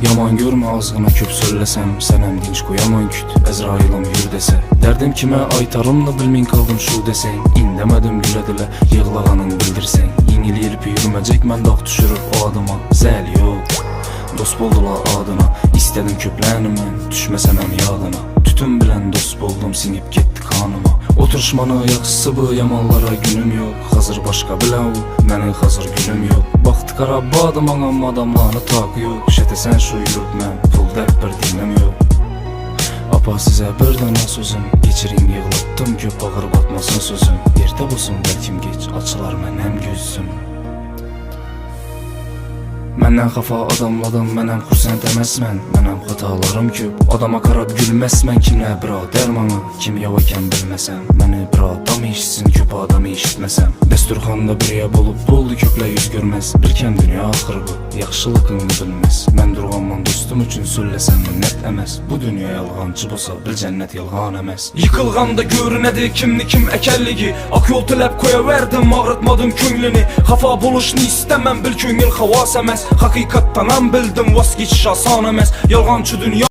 Yaman görme azgına köp söylesem, senem dinç koyaman küt, Ezrailim yür dese. Derdim kime aytarım da bilmin kaldım şu desen. İndemedim güle dile, yığlağanın bildirsen. Yengil yelip yürümecek men dağ düşürüp o adıma. Zəl yok, dost buldular adına. İstedim köplənim men, düşmesenem yadına. Tütün bilen dost buldum, sinip gitti kanıma. Oturuşmanı yaxşısı bu, yamanlara günüm yok. Hazır başka bilen o, məni hazır günüm yok. Baktı kara badım anam, adamlarını takı yok. Şetesen şu yürüp men, pul dert bir dinlem yok. Apa size bir dana sözüm, geçirin yığılıptım köp ağır batmasın sözüm. Ertə bulsun belkim geç, açılar mənem gözüm. Məndən xafa adamladım, mənəm xursənd eməsmən. Mənəm xatalarım köp, adama qarab gülməsmən. Kimlə biradər manı, kim yavakən bilməsəm. Məni bir adam eşitsin, köp adam eşitməsəm. Dəsturxanda biriyə bulub, boldu köplə yüz görməz. Birkən dünya axır bu, yaxşılıqını bilməz. Mən durğanman dostum üçün söyləsəm minnət əməz. Bu dünya yalğancı bolsa, bil cənnət yalğan əməz. Yıkılğanda görünədi kimni kim əkəlligi. Ak yol tələb koya verdim, ağrıtmadım könlünü. Xafa buluşunu istəməm, bil köngül xavas əməz. Hakikattan bildim, vaz geçiş asan emas. Yalğancı dünya